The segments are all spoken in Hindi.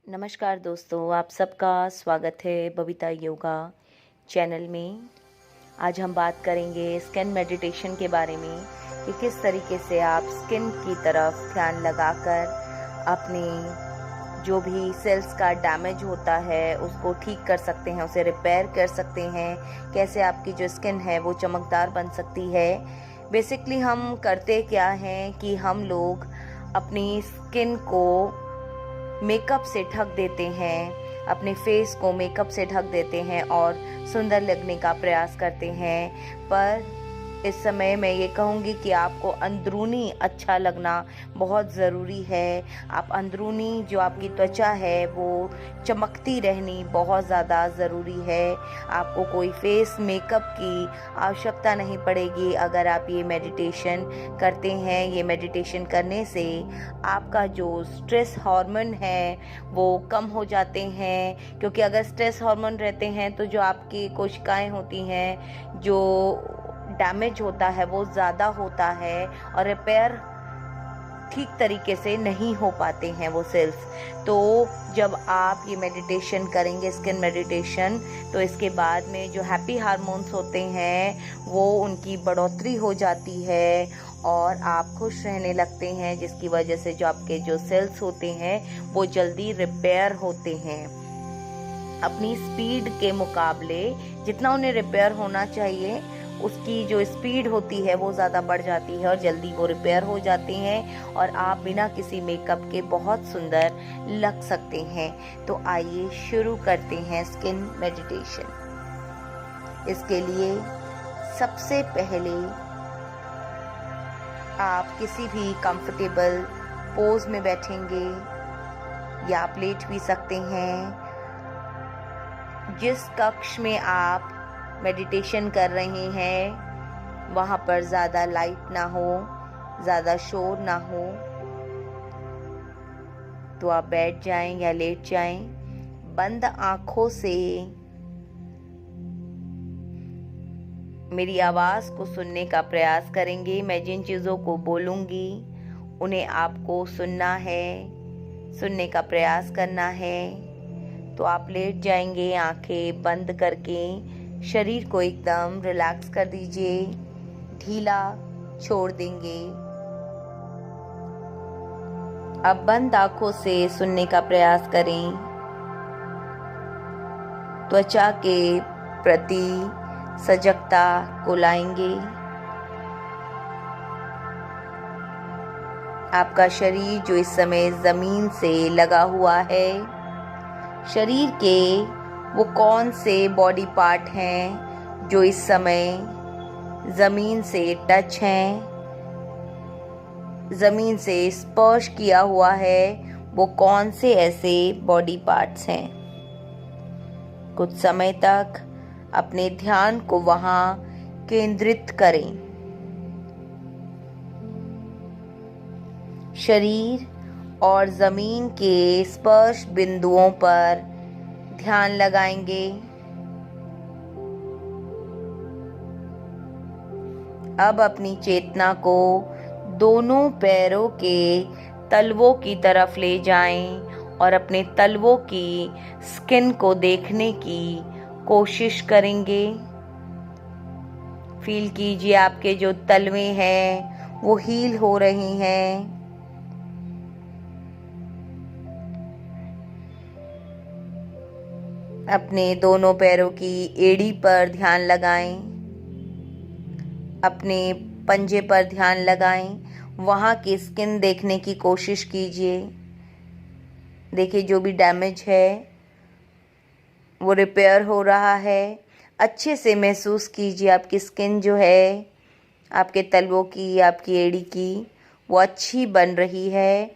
नमस्कार दोस्तों, आप सबका स्वागत है बबीता योगा चैनल में। आज हम बात करेंगे स्किन मेडिटेशन के बारे में कि किस तरीके से आप स्किन की तरफ ध्यान लगाकर अपने जो भी सेल्स का डैमेज होता है उसको ठीक कर सकते हैं, उसे रिपेयर कर सकते हैं। कैसे आपकी जो स्किन है वो चमकदार बन सकती है। बेसिकली हम करते क्या हैं कि हम लोग अपनी स्किन को मेकअप से ढक देते हैं, अपने फेस को मेकअप से ढक देते हैं और सुंदर लगने का प्रयास करते हैं। पर इस समय मैं ये कहूँगी कि आपको अंदरूनी अच्छा लगना बहुत ज़रूरी है। आप अंदरूनी जो आपकी त्वचा है वो चमकती रहनी बहुत ज़्यादा ज़रूरी है। आपको कोई फेस मेकअप की आवश्यकता नहीं पड़ेगी अगर आप ये मेडिटेशन करते हैं। ये मेडिटेशन करने से आपका जो स्ट्रेस हार्मोन है वो कम हो जाते हैं, क्योंकि अगर स्ट्रेस हार्मोन रहते हैं तो जो आपकी कोशिकाएं होती हैं, जो डैमेज होता है वो ज़्यादा होता है और रिपेयर ठीक तरीके से नहीं हो पाते हैं वो सेल्स। तो जब आप ये मेडिटेशन करेंगे, स्किन मेडिटेशन, तो इसके बाद में जो हैप्पी हार्मोन्स होते हैं वो उनकी बढ़ोतरी हो जाती है और आप खुश रहने लगते हैं, जिसकी वजह से जो आपके जो सेल्स होते हैं वो जल्दी रिपेयर होते हैं। अपनी स्पीड के मुकाबले जितना उन्हें रिपेयर होना चाहिए उसकी जो स्पीड होती है वो ज़्यादा बढ़ जाती है और जल्दी वो रिपेयर हो जाते हैं और आप बिना किसी मेकअप के बहुत सुंदर लग सकते हैं। तो आइए शुरू करते हैं स्किन मेडिटेशन। इसके लिए सबसे पहले आप किसी भी कंफर्टेबल पोज में बैठेंगे या आप लेट भी सकते हैं। जिस कक्ष में आप मेडिटेशन कर रहे हैं वहाँ पर ज़्यादा लाइट ना हो, ज़्यादा शोर ना हो, तो आप बैठ जाएं या लेट जाएं। बंद आँखों से मेरी आवाज़ को सुनने का प्रयास करेंगे। मैं जिन चीज़ों को बोलूँगी उन्हें आपको सुनना है, सुनने का प्रयास करना है। तो आप लेट जाएंगे आंखें बंद करके। शरीर को एकदम रिलैक्स कर दीजिए, ढीला छोड़ देंगे। अब बंद आंखों से सुनने का प्रयास करें। त्वचा के प्रति सजगता को लाएंगे। आपका शरीर जो इस समय जमीन से लगा हुआ है, शरीर के वो कौन से बॉडी पार्ट हैं जो इस समय ज़मीन से टच हैं, ज़मीन से स्पर्श किया हुआ है, वो कौन से ऐसे बॉडी पार्ट्स हैं। कुछ समय तक अपने ध्यान को वहाँ केंद्रित करें। शरीर और ज़मीन के स्पर्श बिंदुओं पर ध्यान लगाएंगे। अब अपनी चेतना को दोनों पैरों के तलवों की तरफ ले जाएं और अपने तलवों की स्किन को देखने की कोशिश करेंगे। फील कीजिए आपके जो तलवे हैं वो हील हो रहे हैं। अपने दोनों पैरों की एड़ी पर ध्यान लगाएं, अपने पंजे पर ध्यान लगाएं, वहाँ की स्किन देखने की कोशिश कीजिए। देखिए जो भी डैमेज है वो रिपेयर हो रहा है। अच्छे से महसूस कीजिए आपकी स्किन जो है, आपके तलवों की, आपकी एड़ी की, वो अच्छी बन रही है।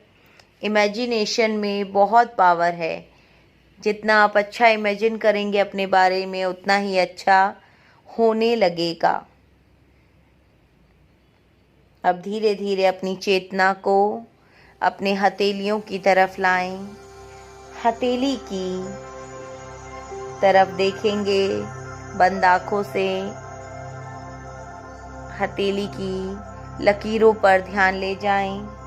इमेजिनेशन में बहुत पावर है। जितना आप अच्छा इमेजिन करेंगे अपने बारे में उतना ही अच्छा होने लगेगा। अब धीरे धीरे अपनी चेतना को अपने हथेलियों की तरफ लाएं। हथेली की तरफ देखेंगे बंद आँखों से। हथेली की लकीरों पर ध्यान ले जाएं।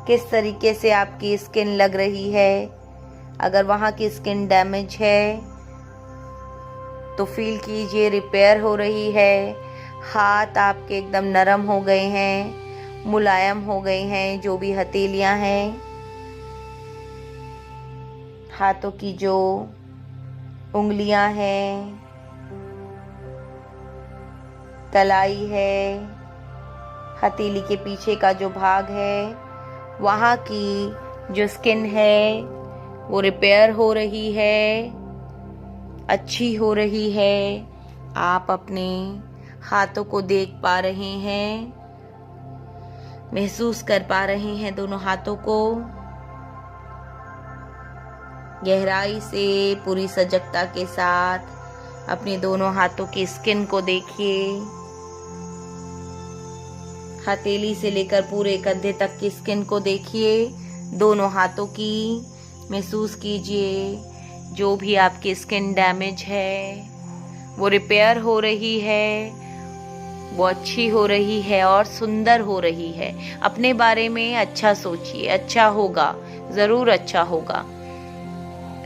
किस तरीके से आपकी स्किन लग रही है। अगर वहाँ की स्किन डैमेज है तो फील कीजिए रिपेयर हो रही है। हाथ आपके एकदम नरम हो गए हैं, मुलायम हो गए हैं। जो भी हथेलियां हैं, हाथों की जो उंगलियां हैं, कलाई है, हथेली के पीछे का जो भाग है, वहाँ की जो स्किन है वो रिपेयर हो रही है, अच्छी हो रही है। आप अपने हाथों को देख पा रहे हैं, महसूस कर पा रहे हैं दोनों हाथों को। गहराई से पूरी सजगता के साथ अपने दोनों हाथों की स्किन को देखिए। हथेली से लेकर पूरे कंधे तक की स्किन को देखिए, दोनों हाथों की महसूस कीजिए। जो भी आपकी स्किन डैमेज है वो रिपेयर हो रही है, वो अच्छी हो रही है और सुंदर हो रही है। अपने बारे में अच्छा सोचिए, अच्छा होगा, जरूर अच्छा होगा।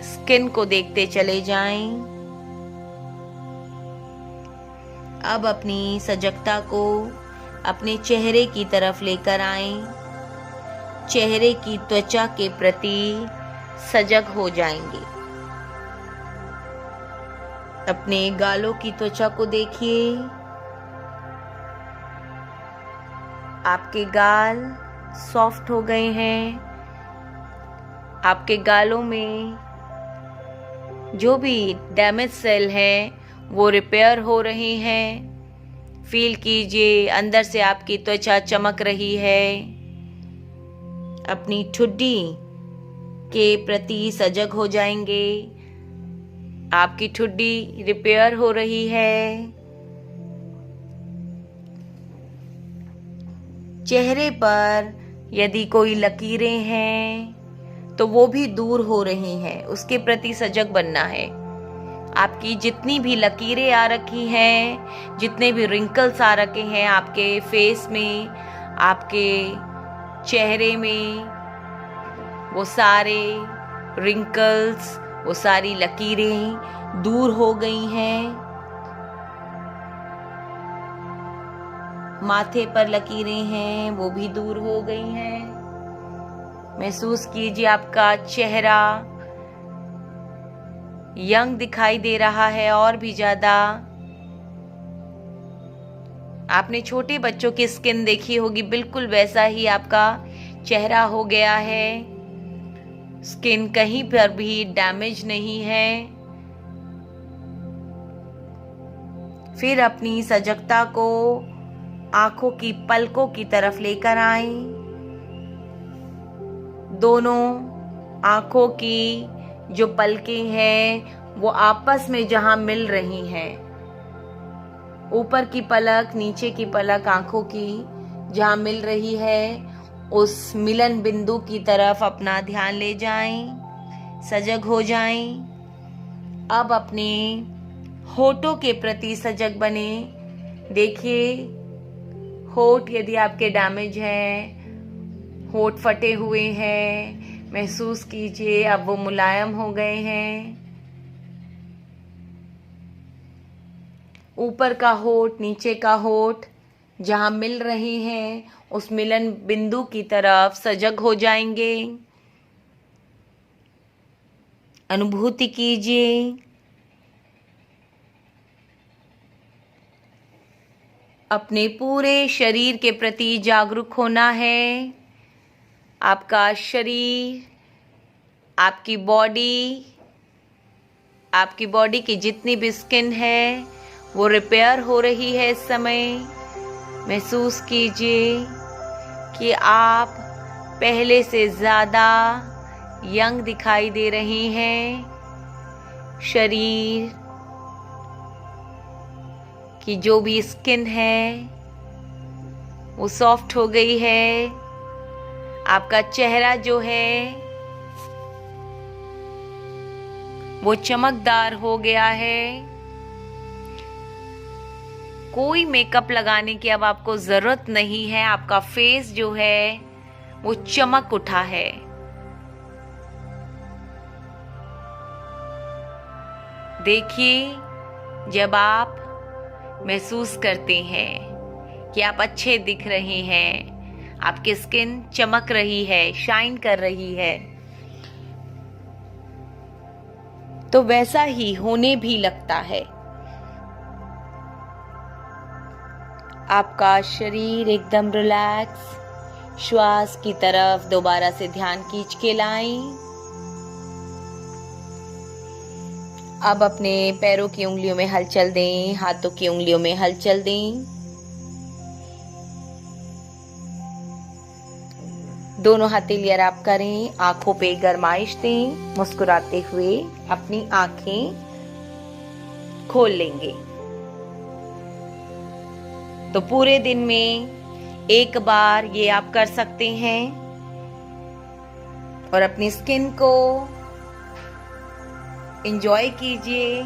स्किन को देखते चले जाएं। अब अपनी सजगता को अपने चेहरे की तरफ लेकर आएं। चेहरे की त्वचा के प्रति सजग हो जाएंगे। अपने गालों की त्वचा को देखिए। आपके गाल सॉफ्ट हो गए हैं। आपके गालों में जो भी डैमेज सेल हैं वो रिपेयर हो रहे हैं। फील कीजिए अंदर से आपकी त्वचा चमक रही है। अपनी ठुड्डी के प्रति सजग हो जाएंगे। आपकी ठुड्डी रिपेयर हो रही है। चेहरे पर यदि कोई लकीरें हैं तो वो भी दूर हो रही हैं, उसके प्रति सजग बनना है। आपकी जितनी भी लकीरें आ रखी हैं, जितने भी रिंकल्स आ रखे हैं आपके फेस में, आपके चेहरे में, वो सारे रिंकल्स, वो सारी लकीरें दूर हो गई हैं। माथे पर लकीरें हैं वो भी दूर हो गई हैं। महसूस कीजिए आपका चेहरा यंग दिखाई दे रहा है और भी ज्यादा। आपने छोटे बच्चों की स्किन देखी होगी, बिल्कुल वैसा ही आपका चेहरा हो गया है। स्किन कहीं पर भी डैमेज नहीं है। फिर अपनी सजगता को आंखों की पलकों की तरफ लेकर आएं। दोनों आंखों की जो पलकें हैं वो आपस में जहां मिल रही हैं, ऊपर की पलक नीचे की पलक आंखों की जहां मिल रही है, उस मिलन बिंदु की तरफ अपना ध्यान ले जाएं, सजग हो जाएं। अब अपने होठों के प्रति सजग बने। देखिए होठ यदि आपके डैमेज हैं, होठ फटे हुए हैं, महसूस कीजिए अब वो मुलायम हो गए हैं। ऊपर का होठ नीचे का होठ जहां मिल रहे हैं, उस मिलन बिंदु की तरफ सजग हो जाएंगे। अनुभूति कीजिए। अपने पूरे शरीर के प्रति जागरूक होना है। आपका शरीर, आपकी बॉडी की जितनी भी स्किन है वो रिपेयर हो रही है इस समय। महसूस कीजिए कि आप पहले से ज़्यादा यंग दिखाई दे रहे हैं। शरीर की जो भी स्किन है वो सॉफ्ट हो गई है। आपका चेहरा जो है वो चमकदार हो गया है। कोई मेकअप लगाने की अब आपको ज़रूरत नहीं है। आपका फेस जो है वो चमक उठा है। देखिए, जब आप महसूस करते हैं कि आप अच्छे दिख रहे हैं, आपकी स्किन चमक रही है, शाइन कर रही है, तो वैसा ही होने भी लगता है। आपका शरीर एकदम रिलैक्स, श्वास की तरफ दोबारा से ध्यान खींच के लाएं। अब अपने पैरों की उंगलियों में हलचल दें, हाथों की उंगलियों में हलचल दें। दोनों हथेली आराम करें, आंखों पे गरमाइश दें, मुस्कुराते हुए अपनी आंखें खोल लेंगे। तो पूरे दिन में एक बार ये आप कर सकते हैं और अपनी स्किन को एंजॉय कीजिए।